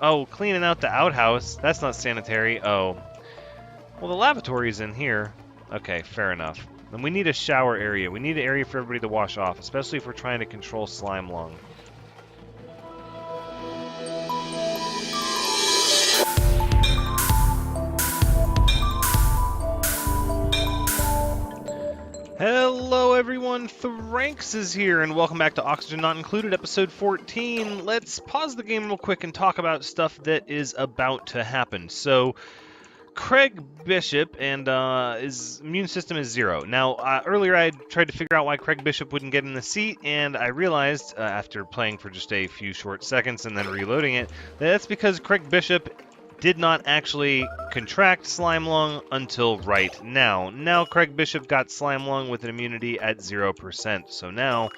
Oh, cleaning out the outhouse. That's not sanitary. Oh. Well, the lavatory's in here. Okay, fair enough. Then we need a shower area. We need an area for everybody to wash off, especially if we're trying to control slimelung. Hello everyone, Thranxes here, and welcome back to Oxygen Not Included, episode 14. Let's pause the game real quick and talk about stuff that is about to happen. So, Craig Bishop and his immune system is 0. Now, earlier I tried to figure out why Craig Bishop wouldn't get in the seat, and I realized, after playing for just a few short seconds and then reloading it, that that's because Craig Bishop did not actually contract slimelung until right now. Now Craig Bishop got slimelung with an immunity at 0%. So now,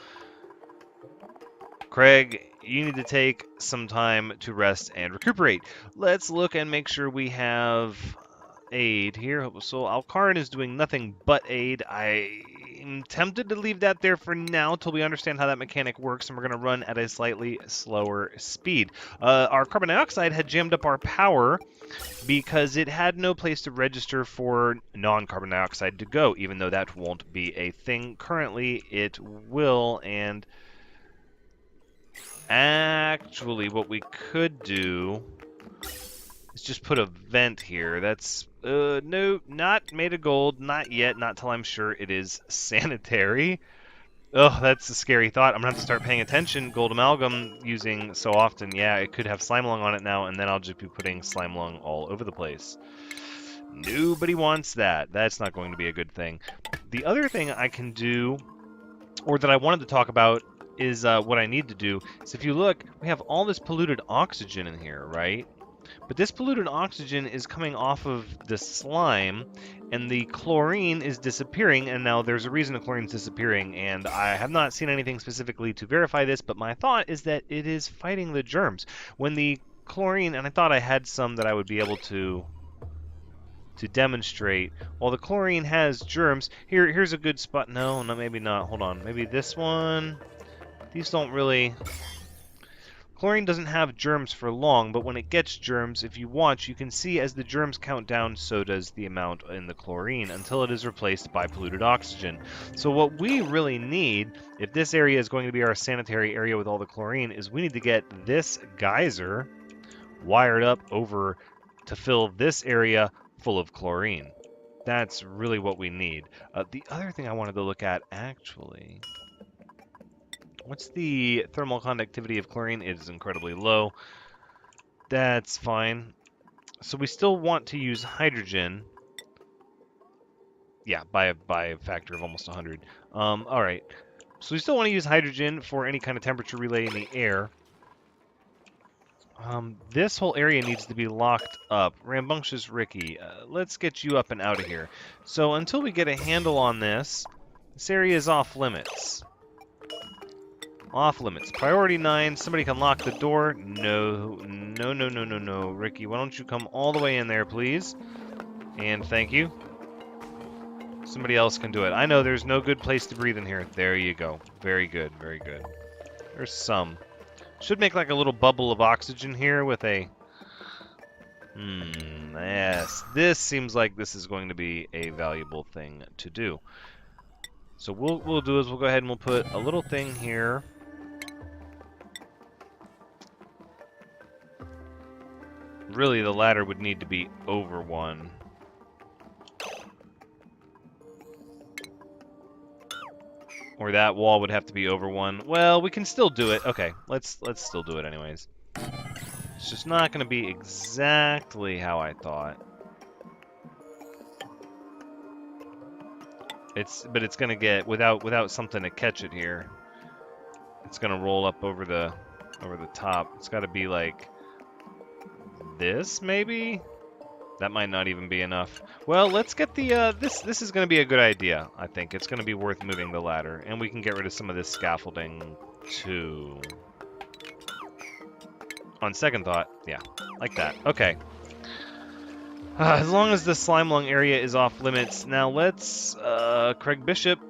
Craig, you need to take some time to rest and recuperate. Let's look and make sure we have aid here. So Alcarin is doing nothing but aid. I'm tempted to leave that there for now till we understand how that mechanic works, and we're going to run at a slightly slower speed. Our carbon dioxide had jammed up our power because it had no place to register for non-carbon dioxide to go, even though that won't be a thing. Currently, it will, and actually what we could do is just put a vent here. That's, no, not made of gold, not yet, not till I'm sure it is sanitary. Oh, that's a scary thought. I'm gonna have to start paying attention. Gold amalgam using so often. Yeah, it could have slimelung on it now, and then I'll just be putting slimelung all over the place. Nobody wants that. That's not going to be a good thing. The other thing I can do, or that I wanted to talk about, is what I need to do. So if you look, we have all this polluted oxygen in here, right? But this polluted oxygen is coming off of the slime, and the chlorine is disappearing, and now there's a reason the chlorine is disappearing, and I have not seen anything specifically to verify this, but my thought is that it is fighting the germs. When the chlorine, and I thought I had some that I would be able to demonstrate, while the chlorine has germs, here's a good spot. No, maybe not. Hold on. Maybe this one. These don't really... Chlorine doesn't have germs for long, but when it gets germs, if you watch, you can see as the germs count down, so does the amount in the chlorine, until it is replaced by polluted oxygen. So what we really need, if this area is going to be our sanitary area with all the chlorine, is we need to get this geyser wired up over to fill this area full of chlorine. That's really what we need. The other thing I wanted to look at, actually... What's the thermal conductivity of chlorine? It is incredibly low. That's fine. So we still want to use hydrogen. Yeah, by a factor of almost 100. All right. So we still want to use hydrogen for any kind of temperature relay in the air. This whole area needs to be locked up. Rambunctious Ricky, let's get you up and out of here. So until we get a handle on this, this area is off limits. Off limits. Priority 9. Somebody can lock the door. No. Ricky, why don't you come all the way in there, please? And thank you. Somebody else can do it. I know there's no good place to breathe in here. There you go. Very good. Very good. There's some. Should make like a little bubble of oxygen here with a... yes. This seems like this is going to be a valuable thing to do. So what we'll do is we'll go ahead and we'll put a little thing here. Really, the ladder would need to be over one. Or that wall would have to be over one. Well, we can still do it. Okay, let's still do it anyways. It's just not going to be exactly how I thought. But it's going to get without something to catch it here. It's going to roll up over the top. It's got to be like this, maybe? That might not even be enough. Well, let's get the, this is going to be a good idea, I think. It's going to be worth moving the ladder, and we can get rid of some of this scaffolding, too. On second thought, yeah, like that. Okay. As long as the slimelung area is off limits. Now let's, Craig Bishop.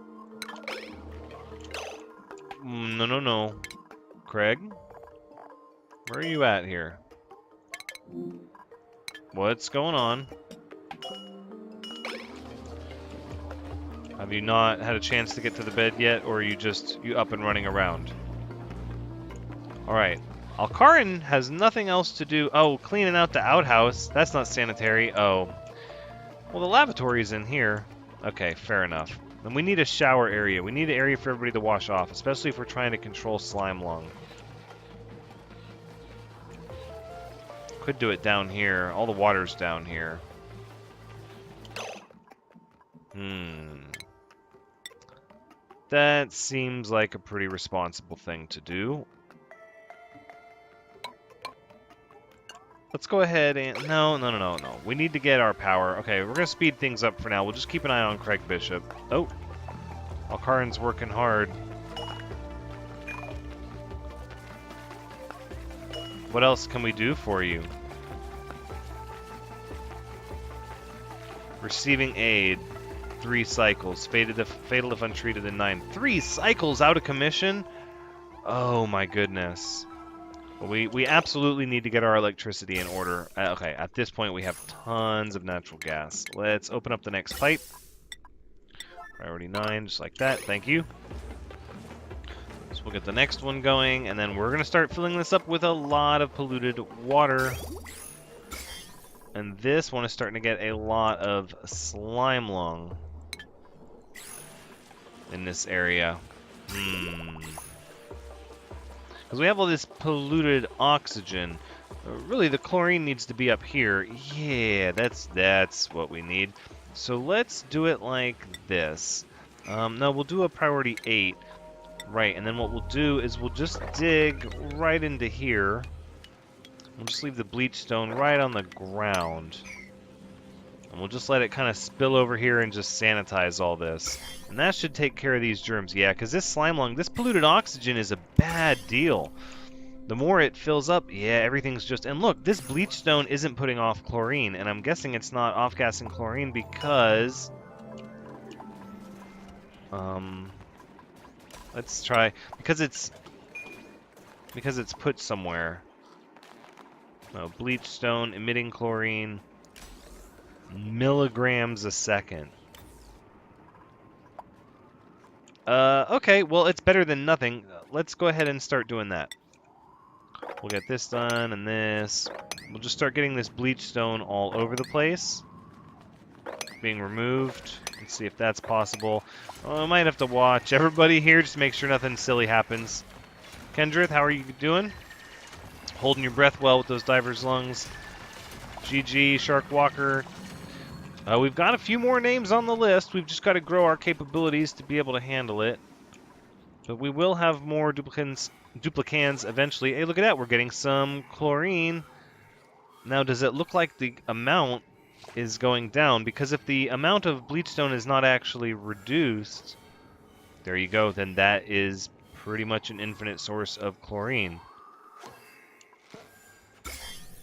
No. Craig? Where are you at here? What's going on? Have you not had a chance to get to the bed yet, or are you just up and running around? Alright. Alcarin has nothing else to do. Oh, cleaning out the outhouse. That's not sanitary. Oh. Well, the lavatory's in here. Okay, fair enough. Then we need a shower area. We need an area for everybody to wash off, especially if we're trying to control slimelung. Could do it down here. All the water's down here. That seems like a pretty responsible thing to do. Let's go ahead and... No. We need to get our power. Okay, we're going to speed things up for now. We'll just keep an eye on Craig Bishop. Oh. Alcarin's working hard. What else can we do for you? Receiving aid. 3 cycles. Fatal if untreated in 9. 3 cycles out of commission? Oh my goodness. We absolutely need to get our electricity in order. Okay, at this point we have tons of natural gas. Let's open up the next pipe. Priority 9, just like that. Thank you. So we'll get the next one going, and then we're going to start filling this up with a lot of polluted water. And this one is starting to get a lot of slimelung in this area. Because we have all this polluted oxygen. Really, the chlorine needs to be up here. Yeah, that's what we need. So let's do it like this. No, we'll do a priority 8. Right, and then what we'll do is we'll just dig right into here. We'll just leave the bleach stone right on the ground. And we'll just let it kind of spill over here and just sanitize all this. And that should take care of these germs. Yeah, because this slimelung, this polluted oxygen is a bad deal. The more it fills up, yeah, everything's just... And look, this bleach stone isn't putting off chlorine. And I'm guessing it's not off-gassing chlorine because... let's try... Because it's put somewhere. No, bleach stone, emitting chlorine... milligrams a second. Okay, well, it's better than nothing. Let's go ahead and start doing that. We'll get this done and this. We'll just start getting this bleach stone all over the place. Being removed. Let's see if that's possible. Oh, I might have to watch everybody here just to make sure nothing silly happens. Kendrith, how are you doing? Holding your breath well with those diver's lungs. GG, Shark Walker. We've got a few more names on the list. We've just got to grow our capabilities to be able to handle it. But we will have more duplicants eventually. Hey, look at that. We're getting some chlorine. Now, does it look like the amount is going down? Because if the amount of bleachstone is not actually reduced, there you go, then that is pretty much an infinite source of chlorine.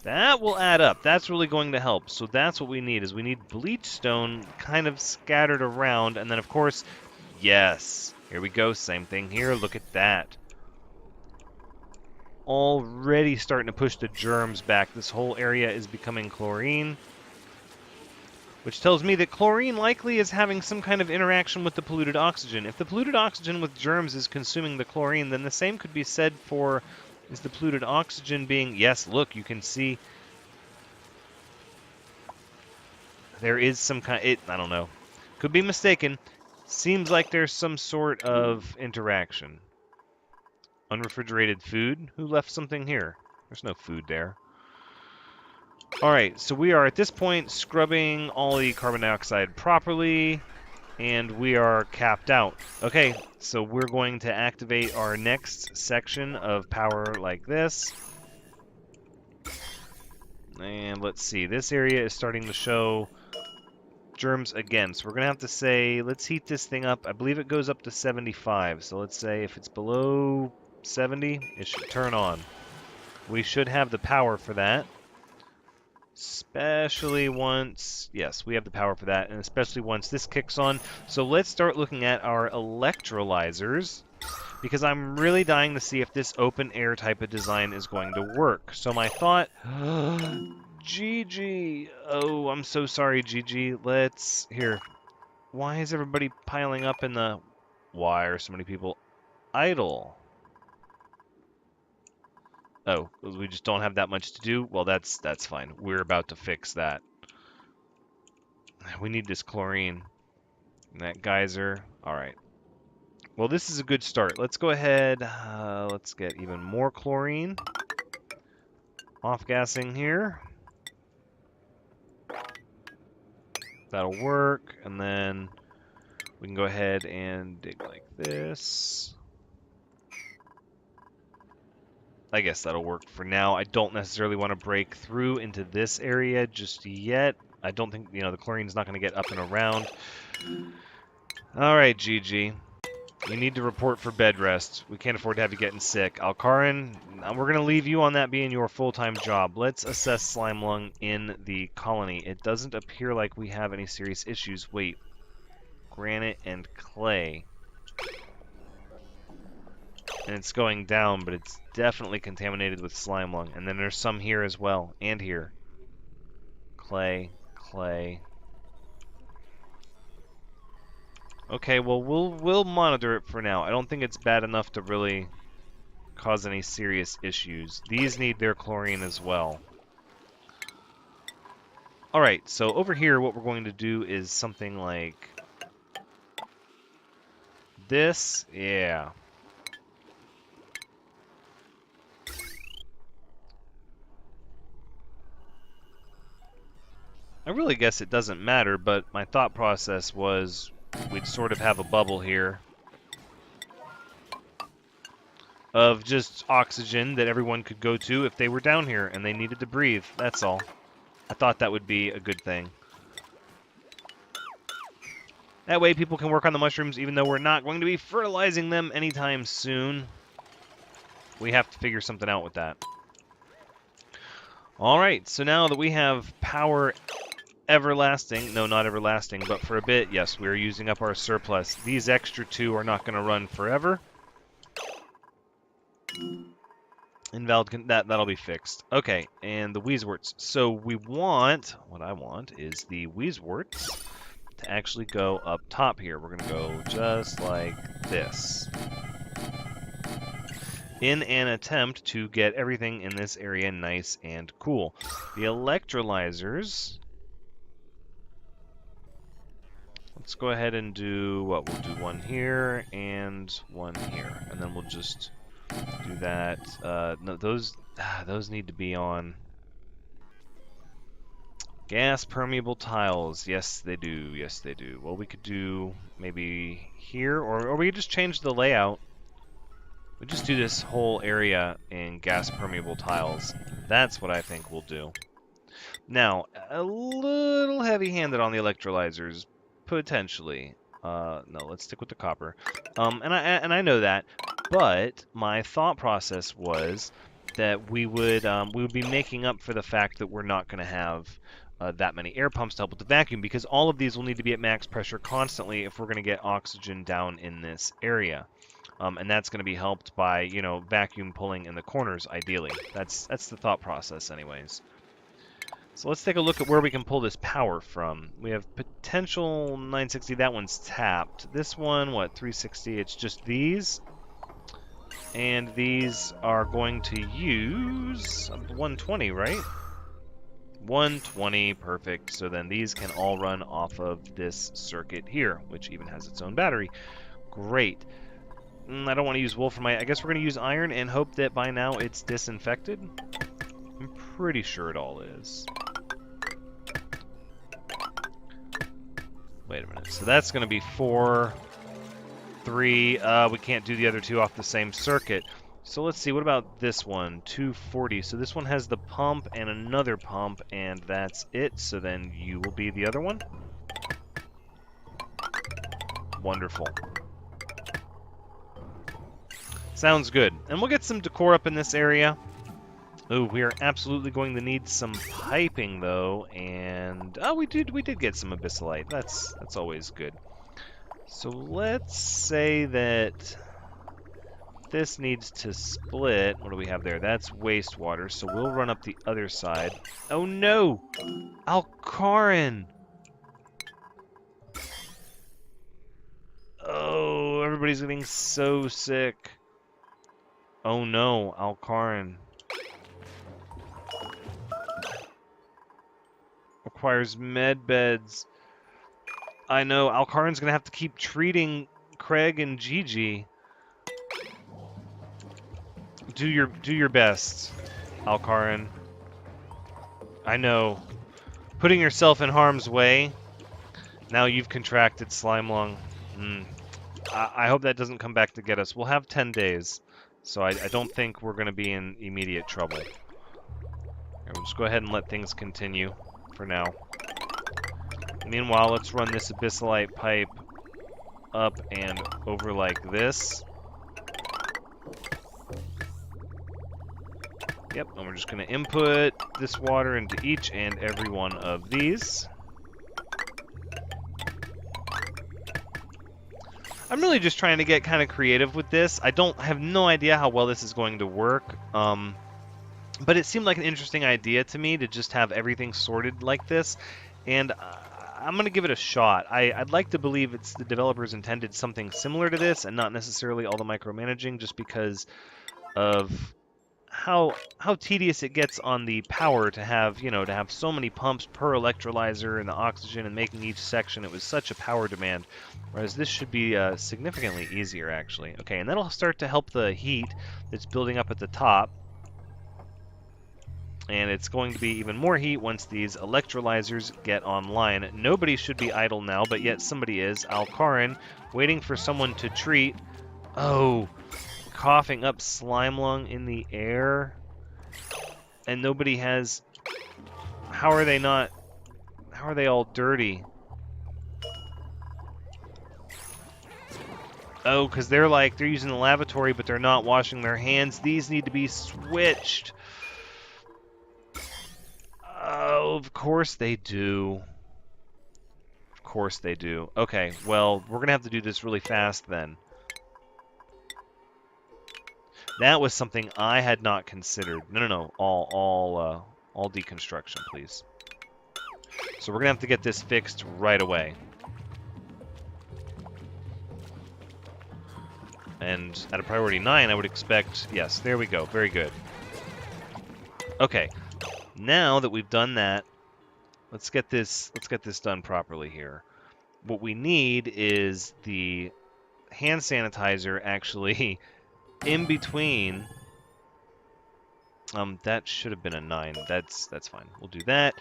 That will add up. That's really going to help. So that's what we need, is we need bleachstone kind of scattered around. And then, of course, yes. Here we go. Same thing here. Look at that. Already starting to push the germs back. This whole area is becoming chlorine. Which tells me that chlorine likely is having some kind of interaction with the polluted oxygen. If the polluted oxygen with germs is consuming the chlorine, then the same could be said for... Is the polluted oxygen being... Yes, look, you can see... There is some kind... I don't know. Could be mistaken. Seems like there's some sort of interaction. Unrefrigerated food? Who left something here? There's no food there. Alright, so we are at this point scrubbing all the carbon dioxide properly. And we are capped out. Okay, so we're going to activate our next section of power like this. And let's see, this area is starting to show germs again. So we're going to have to say, let's heat this thing up. I believe it goes up to 75. So let's say if it's below 70, it should turn on. We should have the power for that. Especially once, yes, we have the power for that, and especially once this kicks on. So let's start looking at our electrolyzers, because I'm really dying to see if this open air type of design is going to work. So my thought, Gigi. Oh, I'm so sorry, Gigi. Let's... Here. Why is everybody piling up in the... Why are so many people idle? Oh, we just don't have that much to do? Well, that's fine. We're about to fix that. We need this chlorine. And that geyser. Alright. Well, this is a good start. Let's go ahead. Let's get even more chlorine. Off-gassing here. That'll work. And then we can go ahead and dig like this. I guess that'll work for now. I don't necessarily want to break through into this area just yet. I don't think, the chlorine's not going to get up and around. Alright, Gigi. You need to report for bed rest. We can't afford to have you getting sick. Alcarin, we're going to leave you on that being your full-time job. Let's assess slimelung in the colony. It doesn't appear like we have any serious issues. Wait. Granite and clay. And it's going down, but it's definitely contaminated with slimelung. And then there's some here as well. And here. Clay. Clay. Okay, well, we'll monitor it for now. I don't think it's bad enough to really cause any serious issues. These need their chlorine as well. Alright, so over here what we're going to do is something like this. Yeah. I really guess it doesn't matter, but my thought process was we'd sort of have a bubble here of just oxygen that everyone could go to if they were down here and they needed to breathe. That's all. I thought that would be a good thing. That way people can work on the mushrooms even though we're not going to be fertilizing them anytime soon. We have to figure something out with that. Alright, so now that we have power everlasting, no, not everlasting, but for a bit, yes, we're using up our surplus. These extra two are not going to run forever. Invalid, that'll be fixed. Okay, and the Wheezeworts. So what I want is the Wheezeworts to actually go up top here. We're going to go just like this. In an attempt to get everything in this area nice and cool. The electrolyzers... Let's go ahead and do what? We'll do one here and one here. And then we'll just do that. No, those need to be on gas permeable tiles. Yes, they do. Yes, they do. Well, we could do maybe here, or we could just change the layout. We just do this whole area in gas permeable tiles. That's what I think we'll do. Now, a little heavy-handed on the electrolyzers, potentially. No, let's stick with the copper. And I know that, but my thought process was that we would be making up for the fact that we're not going to have that many air pumps to help with the vacuum, because all of these will need to be at max pressure constantly if we're going to get oxygen down in this area. And that's going to be helped by, vacuum pulling in the corners, ideally. That's the thought process anyways. So let's take a look at where we can pull this power from. We have potential 960. That one's tapped. This one, what, 360? It's just these. And these are going to use 120, right? 120, perfect. So then these can all run off of this circuit here, which even has its own battery. Great. I don't want to use wolframite. I guess we're going to use iron and hope that by now it's disinfected. I'm pretty sure it all is. Wait a minute. So that's going to be 4, 3. We can't do the other two off the same circuit. So let's see. What about this one? 240. So this one has the pump and another pump, and that's it. So then you will be the other one. Wonderful. Sounds good. And we'll get some decor up in this area. Oh, we are absolutely going to need some piping, though, and we did get some abyssalite. That's always good. So let's say that this needs to split. What do we have there? That's wastewater, so we'll run up the other side. Oh no! Alcarin! Oh, everybody's getting so sick. Oh no, Alcarin. Requires med beds. I know, Alcarin's gonna have to keep treating Craig and Gigi. Do your best, Alcarin. I know. Putting yourself in harm's way. Now you've contracted slimelung. I hope that doesn't come back to get us. We'll have 10 days, so I don't think we're going to be in immediate trouble. Here, we'll just go ahead and let things continue for now. Meanwhile, let's run this abyssalite pipe up and over like this. Yep, and we're just going to input this water into each and every one of these. I'm really just trying to get kind of creative with this. I have no idea how well this is going to work, but it seemed like an interesting idea to me to just have everything sorted like this, and I'm going to give it a shot. I'd like to believe it's the developers intended something similar to this and not necessarily all the micromanaging, just because of how tedious it gets on the power to have, to have so many pumps per electrolyzer and the oxygen and making each section. It was such a power demand, whereas this should be significantly easier, actually. Okay, and that'll start to help the heat that's building up at the top. And it's going to be even more heat once these electrolyzers get online. Nobody should be idle now, but yet somebody is. Alcarin, waiting for someone to treat. Oh, coughing up slimelung in the air. And nobody has... How are they all dirty? Oh, because they're using the lavatory, but they're not washing their hands. These need to be switched. Oh, of course they do. Of course they do. Okay, well, we're going to have to do this really fast then. That was something I had not considered. No. All deconstruction, please. So we're going to have to get this fixed right away. And at a priority 9, I would expect... Yes, there we go. Very good. Okay. Now that we've done that, let's get this done properly here. What we need is the hand sanitizer actually in between. That should have been a 9. That's fine. We'll do that.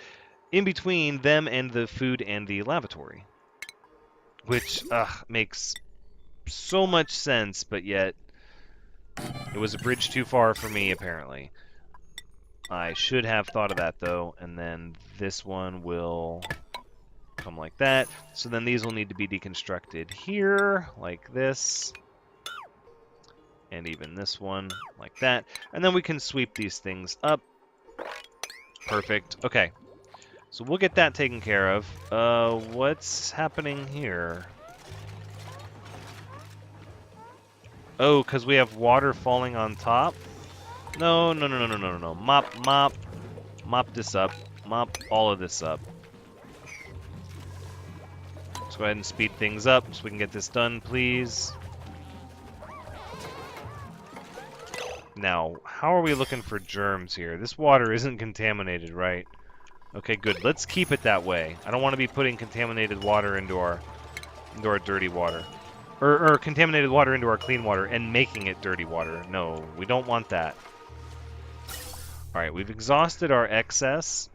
In between them and the food and the lavatory. Which makes so much sense, but yet it was a bridge too far for me, apparently. I should have thought of that, though, and then this one will come like that. So then these will need to be deconstructed here, like this. And even this one, like that. And then we can sweep these things up. Perfect. Okay. So we'll get that taken care of. What's happening here? Oh, because we have water falling on top? No. Mop this up. Mop all of this up. Let's go ahead and speed things up so we can get this done, please. Now, how are we looking for germs here? This water isn't contaminated, right? Okay, good. Let's keep it that way. I don't want to be putting contaminated water into our dirty water. Or contaminated water into our clean water and making it dirty water. No, we don't want that. Alright, we've exhausted our excess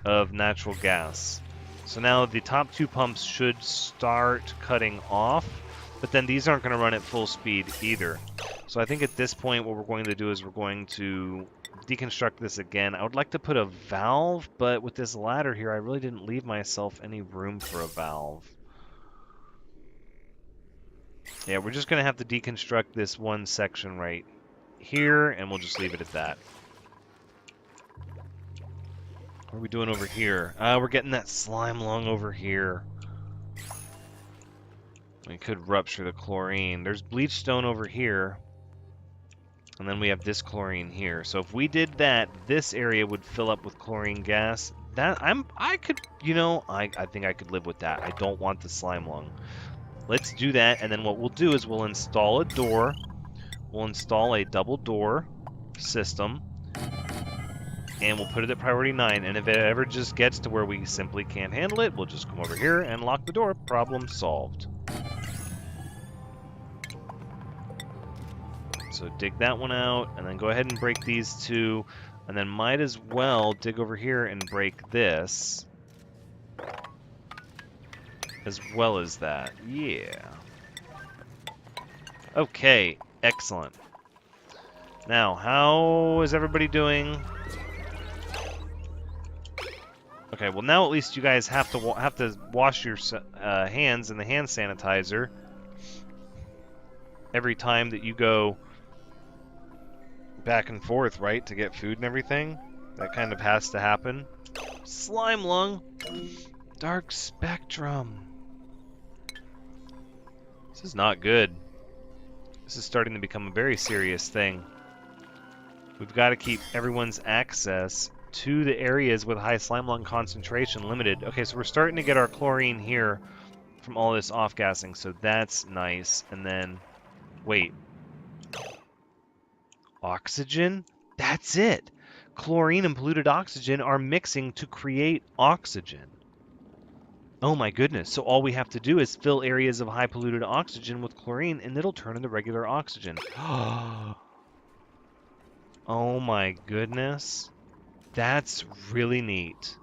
of natural gas. So now the top 2 pumps should start cutting off, but then these aren't going to run at full speed either. So I think at this point what we're going to do is we're going to deconstruct this again. I would like to put a valve, but with this ladder here, I really didn't leave myself any room for a valve. Yeah, we're just going to have to deconstruct this one section right here, and we'll just leave it at that. What are we doing over here? We're getting that slimelung over here. We could rupture the chlorine. There's bleach stone over here. And then we have this chlorine here. So if we did that, this area would fill up with chlorine gas. I could, I think I could live with that. I don't want the slime lung. Let's do that, and then what we'll do is we'll install a door. We'll install a double door system, and we'll put it at priority 9, and if it ever just gets to where we simply can't handle it, we'll just come over here and lock the door. Problem solved. So dig that one out, and then go ahead and break these two, and then might as well dig over here and break this, as well as that. Yeah. Okay, excellent. Now, how is everybody doing? Okay, well now at least you guys have to wash your hands in the hand sanitizer every time that you go back and forth, right, to get food and everything. That kind of has to happen. Slime lung, dark spectrum. This is not good. This is starting to become a very serious thing. We've got to keep everyone's access to the areas with high slime lung concentration limited. Okay, so we're starting to get our chlorine here from all this off-gassing, so that's nice. And then, wait. Oxygen? That's it! Chlorine and polluted oxygen are mixing to create oxygen. Oh my goodness, so all we have to do is fill areas of high polluted oxygen with chlorine and it'll turn into regular oxygen. Oh my goodness. That's really neat.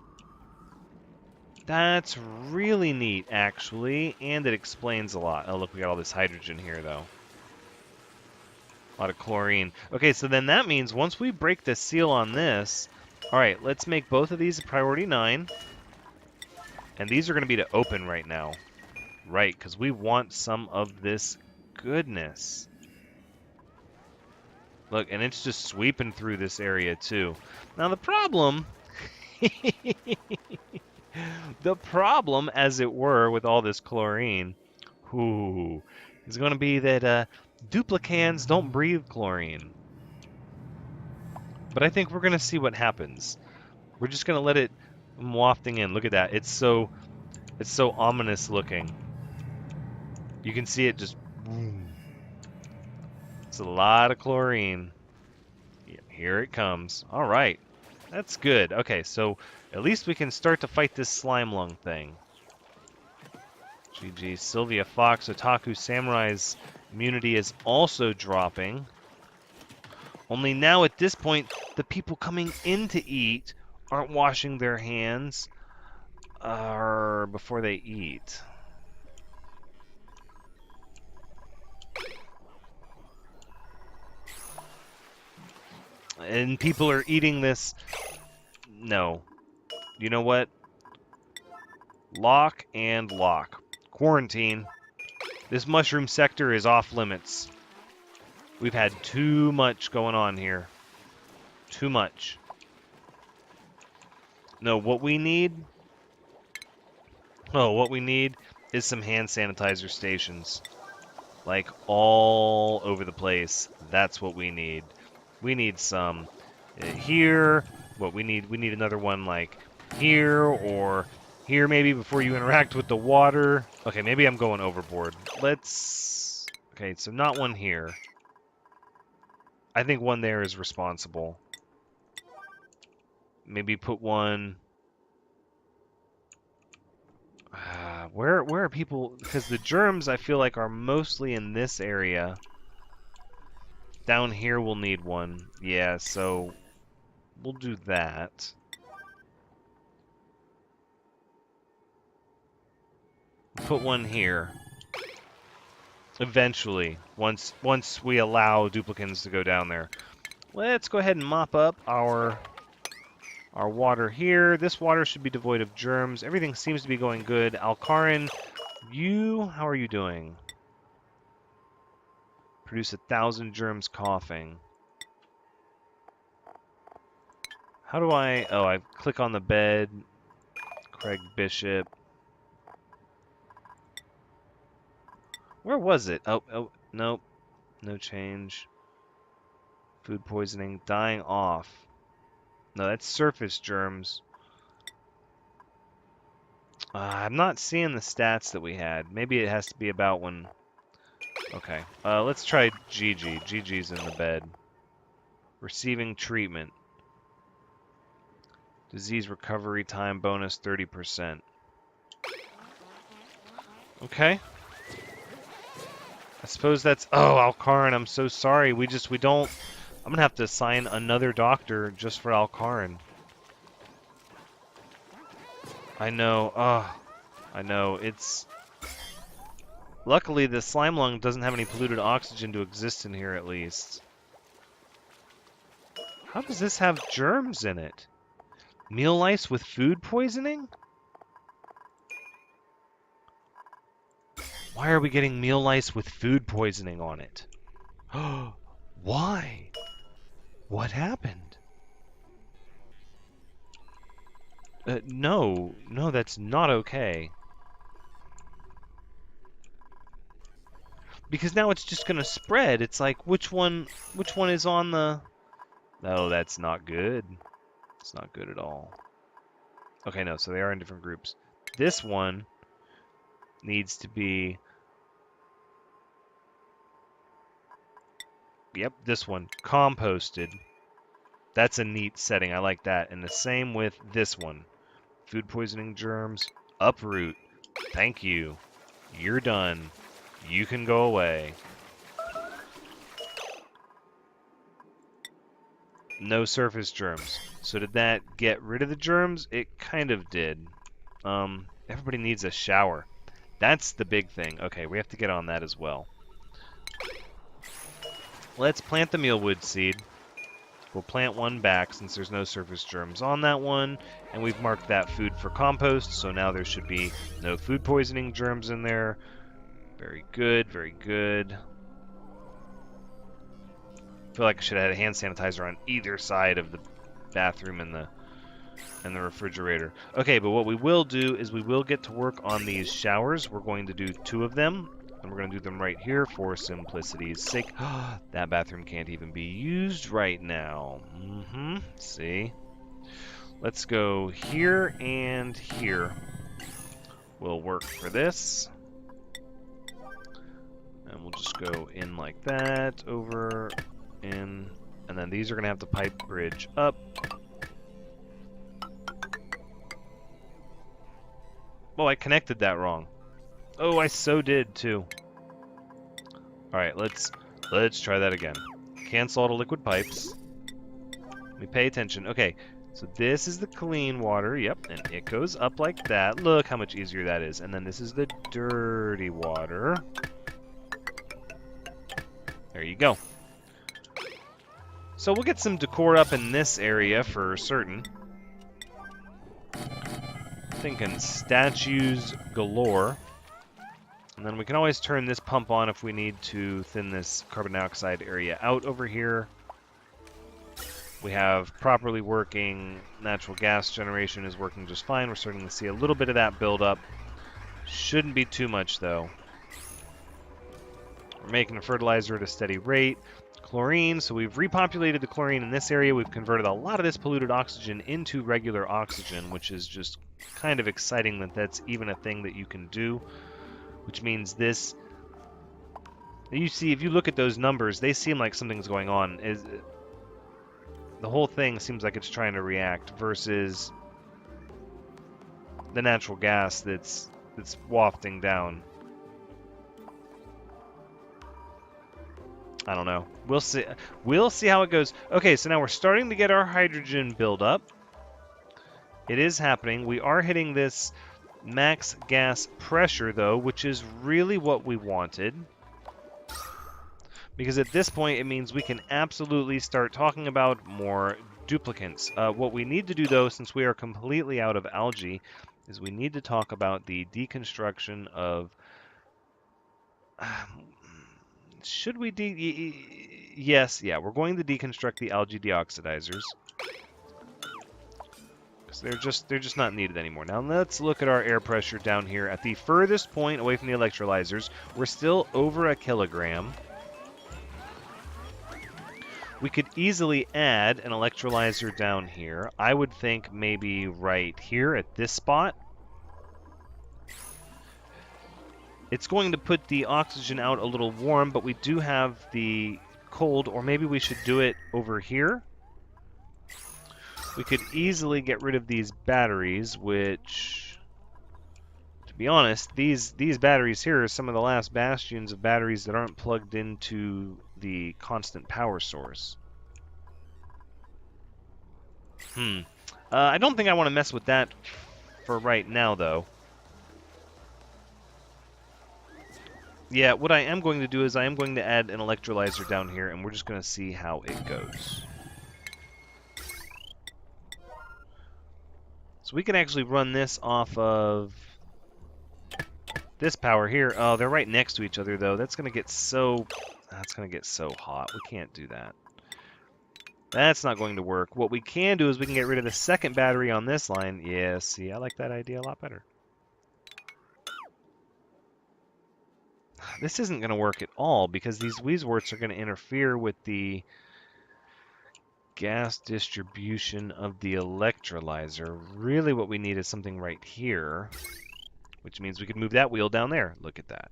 That's really neat, actually, and it explains a lot. Oh, look, we got all this hydrogen here, though. A lot of chlorine. Okay, so then that means once we break the seal on this... Alright, let's make both of these a priority 9. And these are going to be to open right now. Right, because we want some of this goodness. Look, and it's just sweeping through this area, too. Now, the problem... the problem, as it were, with all this chlorine, is going to be that duplicans don't breathe chlorine. But I think we're going to see what happens. We're just going to let it wafting in. Look at that. It's so ominous looking. You can see it just... It's a lot of chlorine. Yeah, here it comes. All right. That's good. Okay, so at least we can start to fight this slime lung thing. GG. Sylvia Fox, Otaku Samurai's immunity is also dropping. Only now at this point, the people coming in to eat aren't washing their hands before they eat. And people are eating this. No. You know what? Lock and lock. Quarantine. This mushroom sector is off limits. We've had too much going on here. Too much. No, what we need... Oh, what we need is some hand sanitizer stations. Like, all over the place. That's what we need. We need some here. What we need another one like here or here maybe before you interact with the water. Okay, maybe I'm going overboard. Let's... Okay, so not one here. I think one there is responsible. Maybe put one... where are people... Because the germs, I feel like, are mostly in this area. Down here we'll need one. Yeah, so we'll do that. Put one here. Eventually, once we allow duplicants to go down there. Let's go ahead and mop up our water here. This water should be devoid of germs. Everything seems to be going good. Alcarin, how are you doing? Produce 1,000 germs coughing. How do I... Oh, I click on the bed. Craig Bishop. Where was it? Oh, nope. No change. Food poisoning, dying off. No, that's surface germs. I'm not seeing the stats that we had. Maybe it has to be about when... Okay, let's try Gigi. Gigi's in the bed. Receiving treatment. Disease recovery time bonus 30%. Okay. I suppose that's... Oh, Alcarin, I'm so sorry. We don't... I'm gonna have to assign another doctor just for Alcarin. I know. I know. It's... Luckily, the slimelung doesn't have any polluted oxygen to exist in here, at least. How does this have germs in it? Meal lice with food poisoning? Why are we getting meal lice with food poisoning on it? Why? What happened? No, that's not okay. Because now it's just gonna spread. It's like, which one is on the... No, that's not good. It's not good at all. Okay, no, so they are in different groups. This one needs to be... Yep, this one. Composted. That's a neat setting. I like that. And the same with this one. Food poisoning germs. Uproot. Thank you. You're done. You can go away. No surface germs. So did that get rid of the germs? It kind of did. Everybody needs a shower. That's the big thing. Okay, we have to get on that as well. Let's plant the mealwood seed. We'll plant one back since there's no surface germs on that one. And we've marked that food for compost, so now there should be no food poisoning germs in there. Very good, very good. I feel like I should have had a hand sanitizer on either side of the bathroom and the refrigerator. Okay, but what we will do is we will get to work on these showers. We're going to do 2 of them, and we're going to do them right here for simplicity's sake. That bathroom can't even be used right now. See? Let's go here and here. Will work for this. And we'll just go in like that, over, in, and then these are going to have to pipe bridge up. Oh, I connected that wrong. Oh, I so did too. Alright, let's try that again. Cancel all the liquid pipes. Let me pay attention. Okay, so this is the clean water, yep, and it goes up like that. Look how much easier that is. And then this is the dirty water. There you go. So we'll get some decor up in this area for certain. Thinking statues galore. And then we can always turn this pump on if we need to thin this carbon dioxide area out over here. We have properly working natural gas generation is working just fine. We're starting to see a little bit of that build up. Shouldn't be too much though. We're making fertilizer at a steady rate. Chlorine, so we've repopulated the chlorine in this area. We've converted a lot of this polluted oxygen into regular oxygen, which is just kind of exciting that that's even a thing that you can do. Which means this... You see, if you look at those numbers, they seem like something's going on. The whole thing seems like it's trying to react versus the natural gas that's wafting down. I don't know. We'll see. We'll see how it goes. Okay, so now we're starting to get our hydrogen build up. It is happening. We are hitting this max gas pressure, though, which is really what we wanted. Because at this point, it means we can absolutely start talking about more duplicants. What we need to do, though, since we are completely out of algae, is we need to talk about the deconstruction of... should we Yes, yeah, we're going to deconstruct the algae deoxidizers. Because they're just not needed anymore. Now let's look at our air pressure down here at the furthest point away from the electrolyzers. We're still over 1 kilogram. We could easily add an electrolyzer down here. I would think maybe right here at this spot. It's going to put the oxygen out a little warm, but we do have the cold, or maybe we should do it over here. We could easily get rid of these batteries, which, to be honest, these batteries here are some of the last bastions of batteries that aren't plugged into the constant power source. I don't think I want to mess with that for right now, though. Yeah, what I am going to do is I am going to add an electrolyzer down here, and we're just going to see how it goes. So we can actually run this off of this power here. Oh, they're right next to each other, though. That's going to get so hot. We can't do that. That's not going to work. What we can do is we can get rid of the second battery on this line. Yeah, see, I like that idea a lot better. This isn't going to work at all because these Weezeworts are going to interfere with the gas distribution of the electrolyzer. Really what we need is something right here, which means we could move that wheel down there. Look at that.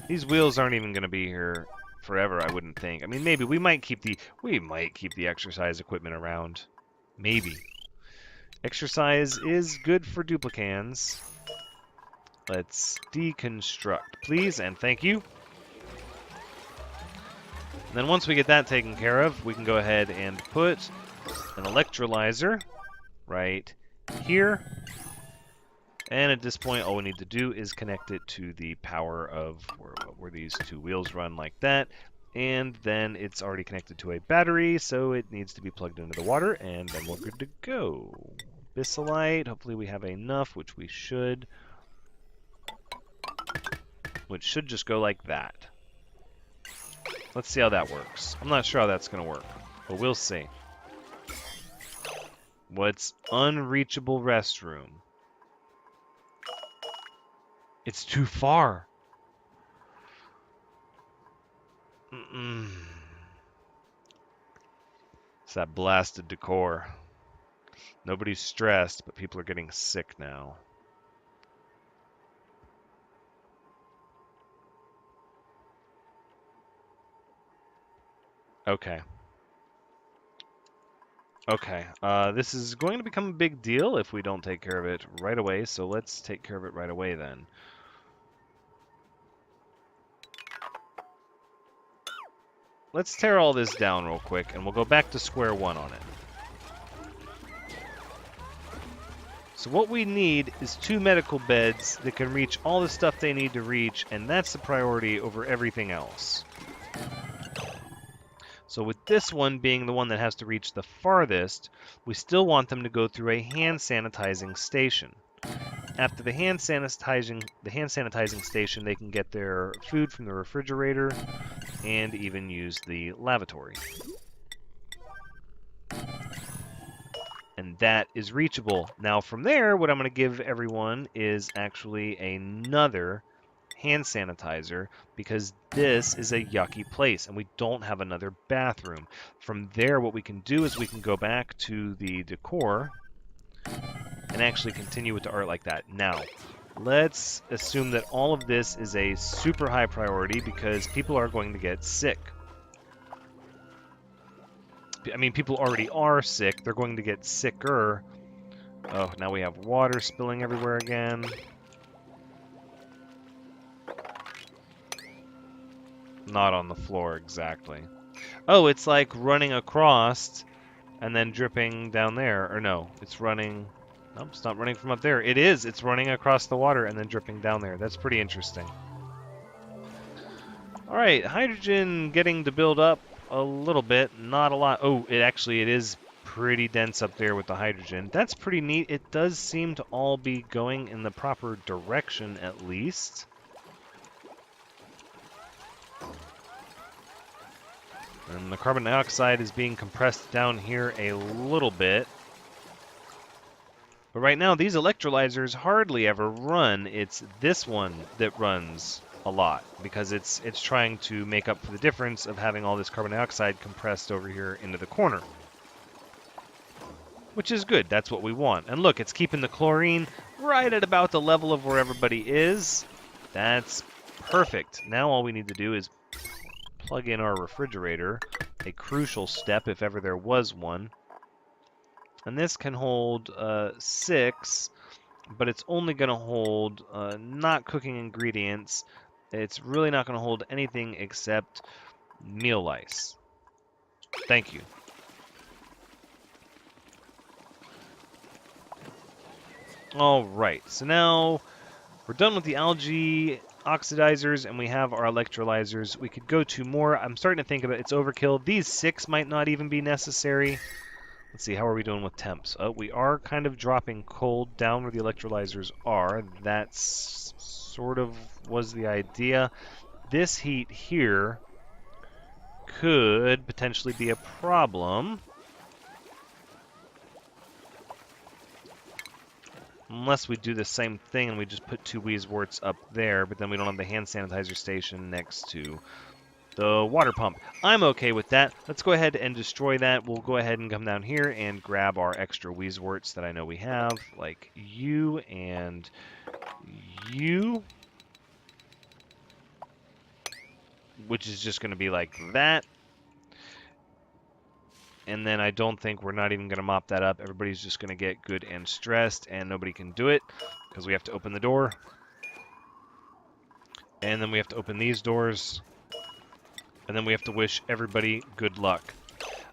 These wheels aren't even going to be here forever, I wouldn't think. I mean, maybe we might keep the exercise equipment around. Maybe. Exercise is good for Duplicans. Let's deconstruct, please, and thank you. And then once we get that taken care of, we can go ahead and put an electrolyzer right here. And at this point, all we need to do is connect it to the power of where these two wheels run like that. And then it's already connected to a battery, so it needs to be plugged into the water, and then we're good to go. Bisylite, hopefully we have enough, which we should. Which should just go like that. Let's see how that works. I'm not sure how that's going to work, but we'll see. What's unreachable restroom? It's too far. It's that blasted decor. Nobody's stressed, but people are getting sick now. Okay. Okay. This is going to become a big deal if we don't take care of it right away, so let's take care of it right away then. Let's tear all this down real quick, and we'll go back to square one on it. So what we need is 2 medical beds that can reach all the stuff they need to reach, and that's the priority over everything else. So with this one being the one that has to reach the farthest, we still want them to go through a hand sanitizing station. After the hand sanitizing station, they can get their food from the refrigerator and even use the lavatory. And that is reachable. Now from there, what I'm going to give everyone is actually another hand sanitizer, because this is a yucky place and we don't have another bathroom. From there, what we can do is we can go back to the decor and actually continue with the art like that. Now, let's assume that all of this is a super high priority because people are going to get sick. I mean, people already are sick. They're going to get sicker. Oh, now we have water spilling everywhere again. Not on the floor, exactly. Oh, it's like running across and then dripping down there. Or no, it's running... Nope, it's not running from up there. It is! It's running across the water and then dripping down there. That's pretty interesting. Alright, hydrogen getting to build up a little bit. Not a lot. Oh, it is pretty dense up there with the hydrogen. That's pretty neat. It does seem to all be going in the proper direction, at least. And the carbon dioxide is being compressed down here a little bit. But right now, these electrolyzers hardly ever run. It's this one that runs a lot because it's trying to make up for the difference of having all this carbon dioxide compressed over here into the corner. Which is good. That's what we want. And look, it's keeping the chlorine right at about the level of where everybody is. That's perfect. Now all we need to do is plug in our refrigerator, a crucial step if ever there was one. And this can hold 6, but it's only going to hold not cooking ingredients. It's really not going to hold anything except meal lice. Thank you. All right, so now we're done with the algae oxidizers and we have our electrolyzers. We could go to more. I'm starting to think about it's overkill. These 6 might not even be necessary. Let's see, how are we doing with temps? We are kind of dropping cold down where the electrolyzers are. That's sort of was the idea. This heat here could potentially be a problem. Unless we do the same thing and we just put 2 Weezeworts up there, but then we don't have the hand sanitizer station next to the water pump. I'm okay with that. Let's go ahead and destroy that. We'll go ahead and come down here and grab our extra Weezeworts that I know we have, like you and you, which is just going to be like that. And then I don't think we're not even going to mop that up. Everybody's just going to get good and stressed, and nobody can do it because we have to open the door. And then we have to open these doors. And then we have to wish everybody good luck.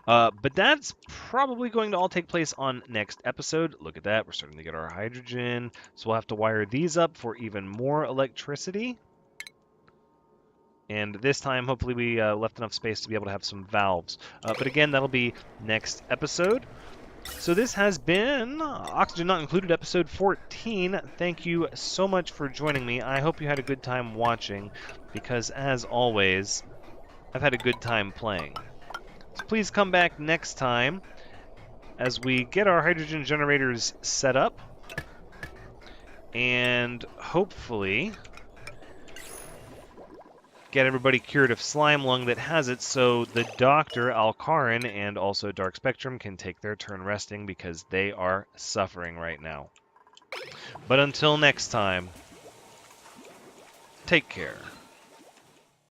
But that's probably going to all take place on next episode. Look at that. We're starting to get our hydrogen. So we'll have to wire these up for even more electricity. And this time, hopefully, we left enough space to be able to have some valves. But again, that'll be next episode. So this has been Oxygen Not Included, episode 14. Thank you so much for joining me. I hope you had a good time watching, because as always, I've had a good time playing. So please come back next time as we get our hydrogen generators set up, and hopefully get everybody cured of slime lung that has it, so the Dr. Alcarin and also Dark Spectrum can take their turn resting because they are suffering right now. But until next time, take care.